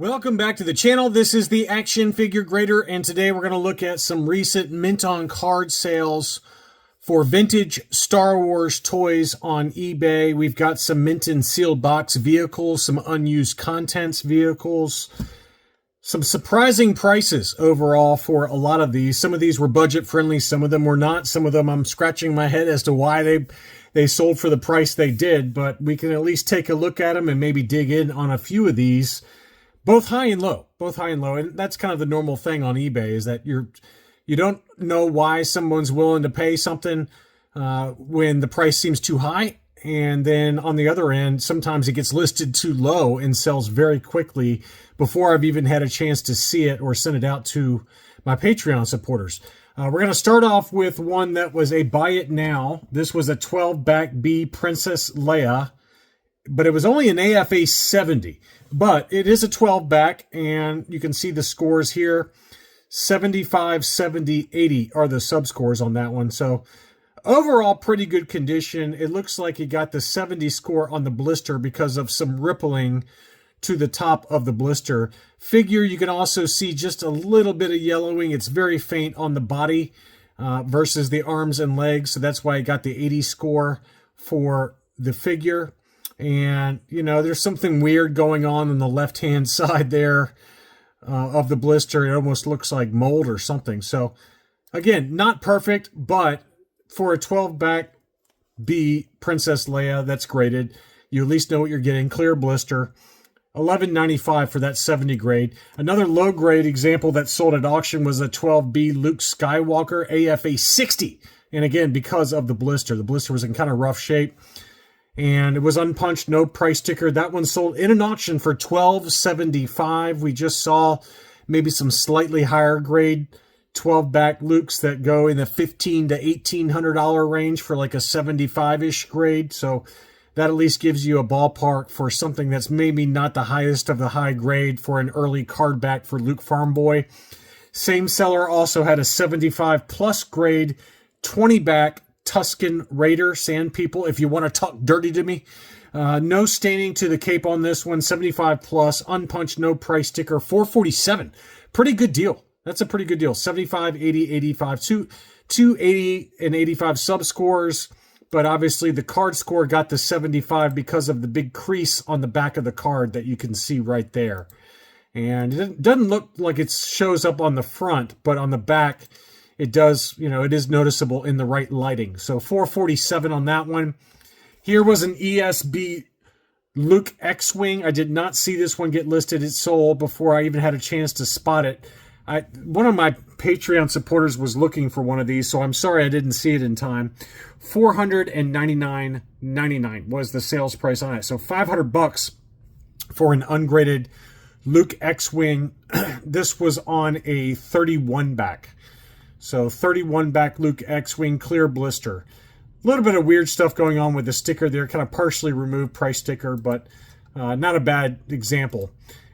Welcome back to the channel. This is the Action Figure Grader, and today we're going to look at some recent mint on card sales for vintage Star Wars toys on eBay. We've got some mint and sealed box vehicles, some unused contents vehicles, some surprising prices overall for a lot of these. Some of these were budget friendly, some of them were not. Some of them I'm scratching my head as to why they sold for the price they did, but we can at least take a look at them and maybe dig in on a few of these. Both high and low, and that's kind of the normal thing on eBay, is that you don't know why someone's willing to pay something when the price seems too high, and then on the other end, sometimes it gets listed too low and sells very quickly before I've even had a chance to see it or send it out to my Patreon supporters. We're going to start off with one that was a buy it now. This was a 12-back B Princess Leia, but it was only an AFA 70. But it is a 12-back, and you can see the scores here. 75, 70, 80 are the sub-scores on that one. So overall, pretty good condition. It looks like it got the 70 score on the blister because of some rippling to the top of the blister. Figure, you can also see just a little bit of yellowing. It's very faint on the body versus the arms and legs. So that's why it got the 80 score for the figure. And, you know, there's something weird going on the left-hand side there of the blister. It almost looks like mold or something. So, again, not perfect, but for a 12-back B Princess Leia that's graded, you at least know what you're getting. Clear blister. $11.95 for that 70 grade. Another low-grade example that sold at auction was a 12B Luke Skywalker AFA 60. And, again, because of the blister. The blister was in kind of rough shape. And it was unpunched, no price sticker. That one sold in an auction for $12.75. We just saw maybe some slightly higher grade 12-back Lukes that go in the $1,500 to $1,800 range for like a 75-ish grade. So that at least gives you a ballpark for something that's maybe not the highest of the high grade for an early card back for Luke Farm Boy. Same seller also had a 75 plus grade 20-back Tusken Raider Sand People, if you want to talk dirty to me. No staining to the cape on this one. 75 plus, unpunched, no price sticker, $447. Pretty good deal. That's a pretty good deal. 75, 80, 85, 280 and 85 sub scores. But obviously the card score got the 75 because of the big crease on the back of the card that you can see right there. And it doesn't look like it shows up on the front, but on the back, it does, you know, it is noticeable in the right lighting. So $447 on that one. Here was an ESB Luke X-Wing. I did not see this one get listed. It sold before I even had a chance to spot it. One of my Patreon supporters was looking for one of these, so I'm sorry I didn't see it in time. $499.99 was the sales price on it. So $500 for an ungraded Luke X-Wing. This was on a 31-back. So 31-back Luke X-Wing clear blister. A little bit of weird stuff going on with the sticker there. Kind of partially removed price sticker, but not a bad example.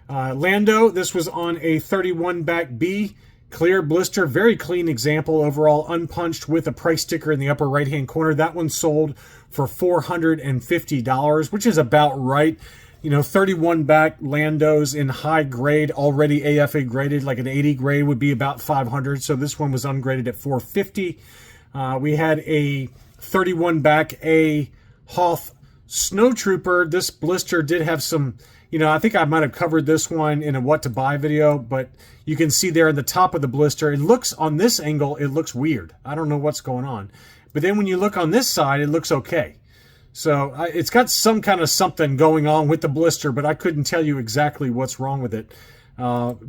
Lando, this was on a 31-back B. Clear blister. Very clean example overall. Unpunched with a price sticker in the upper right-hand corner. That one sold for $450, which is about right. You know, 31-back Landos in high grade, already AFA graded, like an 80 grade would be about $500. So this one was ungraded at $450. We had a 31-back A Hoth Snowtrooper. This blister did have some, you know, I think I might have covered this one in a what to buy video, but you can see there in the top of the blister, it looks, on this angle, it looks weird. I don't know what's going on. But then when you look on this side, it looks okay. So it's got some kind of something going on with the blister, but I couldn't tell you exactly what's wrong with it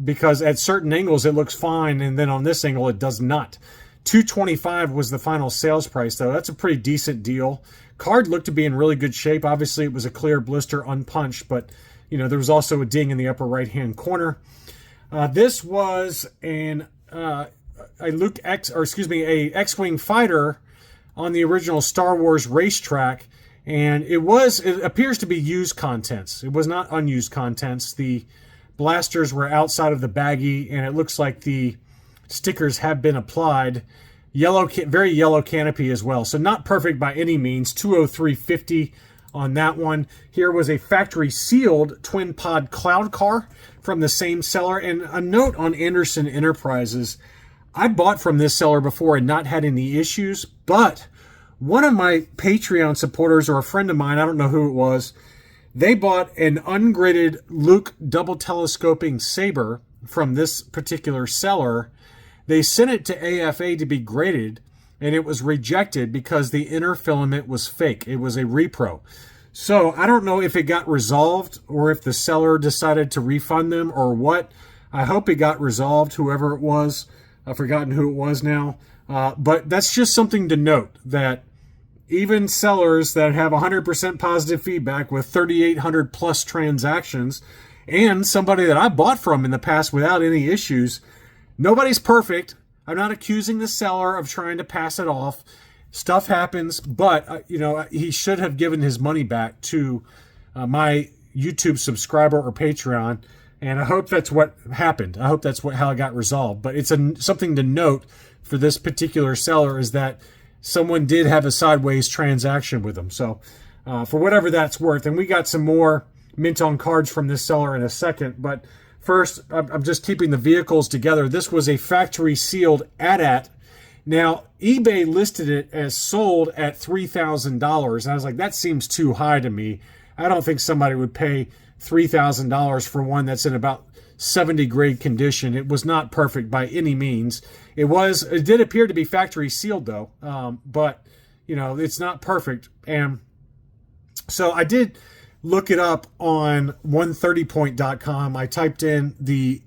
because at certain angles it looks fine, and then on this angle it does not. $225 was the final sales price, though. That's a pretty decent deal. Card looked to be in really good shape. Obviously, it was a clear blister, unpunched, but you know there was also a ding in the upper right-hand corner. This was a X-Wing fighter on the original Star Wars racetrack. And it appears to be used contents. It was not unused contents. The blasters were outside of the baggie, and it looks like the stickers have been applied. Very yellow canopy as well. So not perfect by any means. $203.50 on that one. Here was a factory sealed twin pod cloud car from the same seller. And a note on Anderson Enterprises, I bought from this seller before and not had any issues, but one of my Patreon supporters, or a friend of mine, I don't know who it was, they bought an ungraded Luke double telescoping saber from this particular seller. They sent it to AFA to be graded, and it was rejected because the inner filament was fake. It was a repro. So I don't know if it got resolved or if the seller decided to refund them or what. I hope it got resolved, whoever it was. I've forgotten who it was now. But that's just something to note, that even sellers that have 100% positive feedback with 3,800 plus transactions, and somebody that I bought from in the past without any issues, nobody's perfect. I'm not accusing the seller of trying to pass it off. Stuff happens, but he should have given his money back to my YouTube subscriber or Patreon, and I hope that's what happened. I hope that's how it got resolved. But it's something to note for this particular seller, is that someone did have a sideways transaction with them. So for whatever that's worth, and we got some more mint on cards from this seller in a second, but first, I'm just keeping the vehicles together. This was a factory sealed AT-AT. Now, eBay listed it as sold at $3,000. And I was like, that seems too high to me. I don't think somebody would pay $3,000 for one that's in about 70 grade condition. It was not perfect by any means. It did appear to be factory sealed though. But it's not perfect. And so I did look it up on 130point.com. I typed in the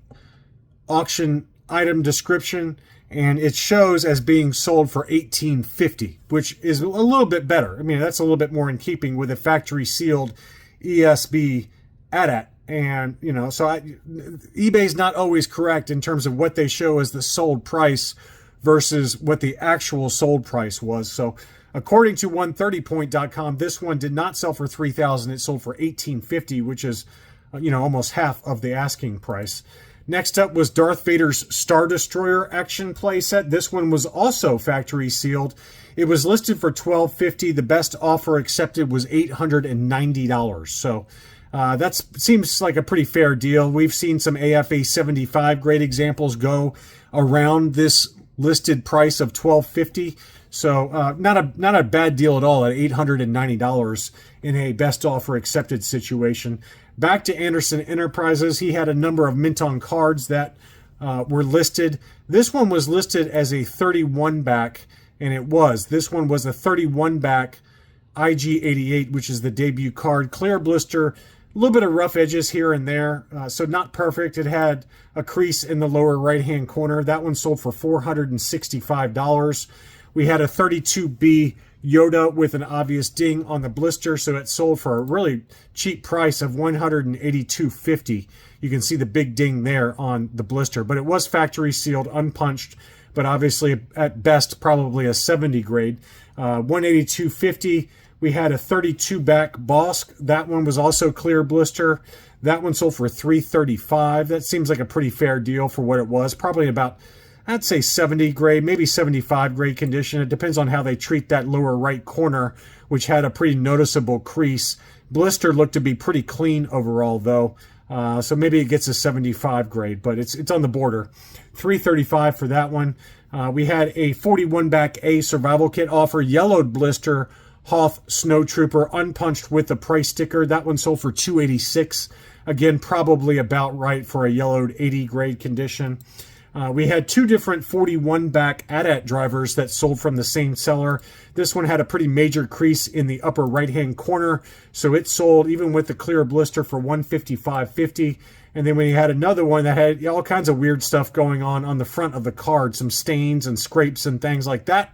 auction item description, and it shows as being sold for $1,850, which is a little bit better. I mean, that's a little bit more in keeping with a factory sealed ESB AT-AT. And, so eBay's not always correct in terms of what they show as the sold price versus what the actual sold price was. So according to 130point.com, this one did not sell for $3,000. It sold for $1,850, which is, almost half of the asking price. Next up was Darth Vader's Star Destroyer action playset. This one was also factory sealed. It was listed for $1,250. The best offer accepted was $890. So that seems like a pretty fair deal. We've seen some AFA 75 grade examples go around this listed price of $1,250. So not a bad deal at all at $890 in a best offer accepted situation. Back to Anderson Enterprises, he had a number of mint on cards that were listed. This one was listed as a 31 back, and it was. This one was a 31 back IG88, which is the debut card. Clear blister, a little bit of rough edges here and there, so not perfect. It had a crease in the lower right-hand corner. That one sold for $465. We had a 32B Yoda with an obvious ding on the blister, so it sold for a really cheap price of $182.50. You can see the big ding there on the blister, but it was factory sealed, unpunched, but obviously at best probably a 70 grade. $182.50. We had a 32 back Bosk. That one was also clear blister. That one sold for $335. That seems like a pretty fair deal for what it was. Probably about, I'd say 70 grade, maybe 75 grade condition. It depends on how they treat that lower right corner, which had a pretty noticeable crease. Blister looked to be pretty clean overall, though. So maybe it gets a 75 grade, but it's on the border. $335 for that one. We had a 41 back A survival kit offer, yellowed blister, Hoth Snow Trooper, unpunched with the price sticker. That one sold for $286. Again, probably about right for a yellowed 80 grade condition. We had two different 41 back AT-AT drivers that sold from the same seller. This one had a pretty major crease in the upper right-hand corner, so it sold even with the clear blister for $155.50. And then we had another one that had all kinds of weird stuff going on the front of the card, some stains and scrapes and things like that.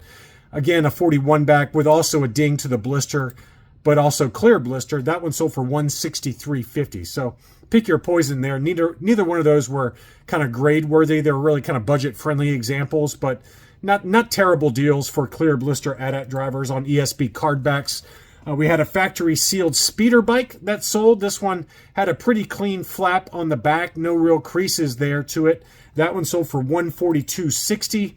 Again, a 41 back with also a ding to the blister, but also clear blister. That one sold for $163.50. So pick your poison there. Neither one of those were kind of grade worthy. They were really kind of budget friendly examples, but not terrible deals for clear blister AT-AT drivers on ESB card backs. We had a factory sealed speeder bike that sold. This one had a pretty clean flap on the back, no real creases there to it. That one sold for $142.60.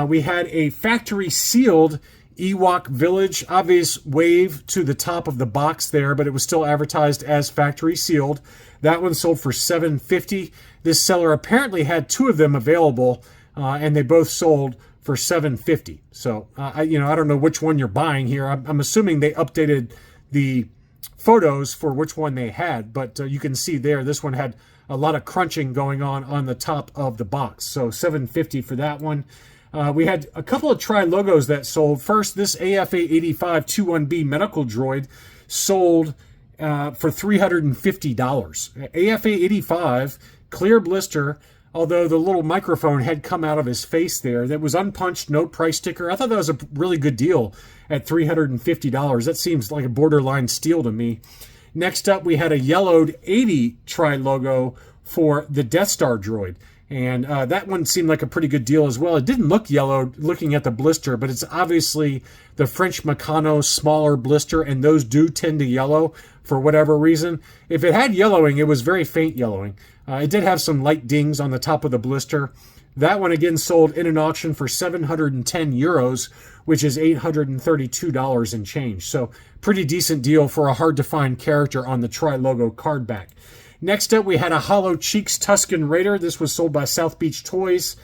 We had a factory sealed Ewok Village, obvious wave to the top of the box there, but it was still advertised as factory sealed. That one sold for $750. This seller apparently had 2 of them available, and they both sold for $750. So, I don't know which one you're buying here. I'm assuming they updated the photos for which one they had, but you can see there, this one had a lot of crunching going on the top of the box. So $750 for that one. We had a couple of Tri-Logos that sold. First, this AFA85 21B medical droid sold for $350. AFA85, clear blister, although the little microphone had come out of his face there. That was unpunched, no price sticker. I thought that was a really good deal at $350. That seems like a borderline steal to me. Next up, we had a yellowed 80 Tri-Logo for the Death Star droid. And that one seemed like a pretty good deal as well. It didn't look yellowed looking at the blister, but it's obviously the French Meccano smaller blister, and those do tend to yellow for whatever reason. If it had yellowing, it was very faint yellowing. It did have some light dings on the top of the blister. That one again sold in an auction for 710 euros, which is $832 and change. So pretty decent deal for a hard-to-find character on the Tri-Logo card back. Next up, we had a Hollow Cheeks Tusken Raider. This was sold by South Beach Toys.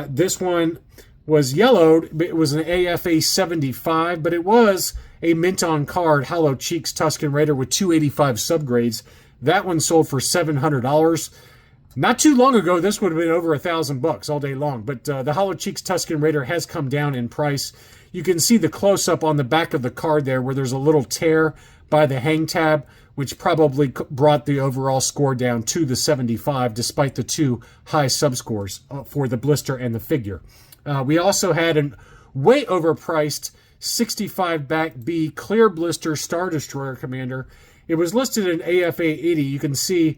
This one was yellowed, but it was an AFA 75, but it was a mint on card Hollow Cheeks Tusken Raider with 285 subgrades. That one sold for $700. Not too long ago, this would have been over $1,000 all day long, but the Hollow Cheeks Tusken Raider has come down in price. You can see the close-up on the back of the card there where there's a little tear by the hang tab, which probably brought the overall score down to the 75, despite the 2 high subscores for the blister and the figure. We also had a way overpriced 65 back B clear blister Star Destroyer Commander. It was listed in AFA 80. You can see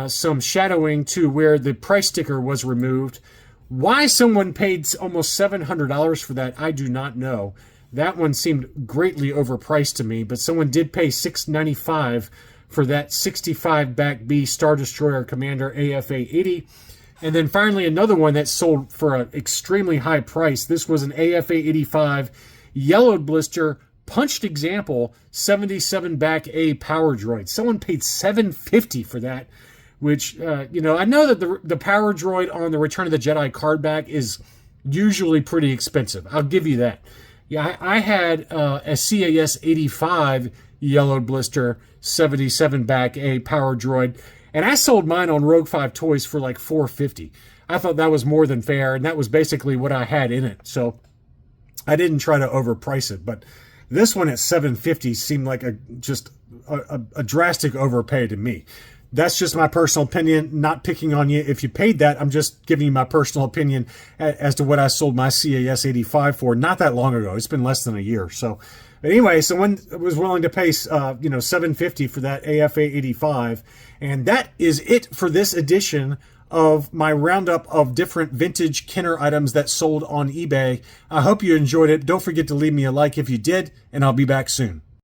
some shadowing to where the price sticker was removed. Why someone paid almost $700 for that, I do not know. That one seemed greatly overpriced to me, but someone did pay $695 for that 65 back B Star Destroyer Commander AFA 80. And then finally another one that sold for an extremely high price. This was an AFA 85 yellowed blister punched example 77 back A Power Droid. Someone paid $750 for that, which, I know that the Power Droid on the Return of the Jedi card back is usually pretty expensive. I'll give you that. Yeah, I had a CAS 85 yellowed blister 77 back A Power Droid, and I sold mine on Rogue 5 Toys for like $450. I thought that was more than fair, and that was basically what I had in it. So I didn't try to overprice it, but this one at $750 seemed like a drastic overpay to me. That's just my personal opinion, not picking on you if you paid that. I'm just giving you my personal opinion as to what I sold my CAS 85 for not that long ago. It's been less than a year. So but anyway, someone was willing to pay $750 for that AFA 85. And that is it for this edition of my roundup of different vintage Kenner items that sold on eBay. I hope you enjoyed it. Don't forget to leave me a like if you did, and I'll be back soon.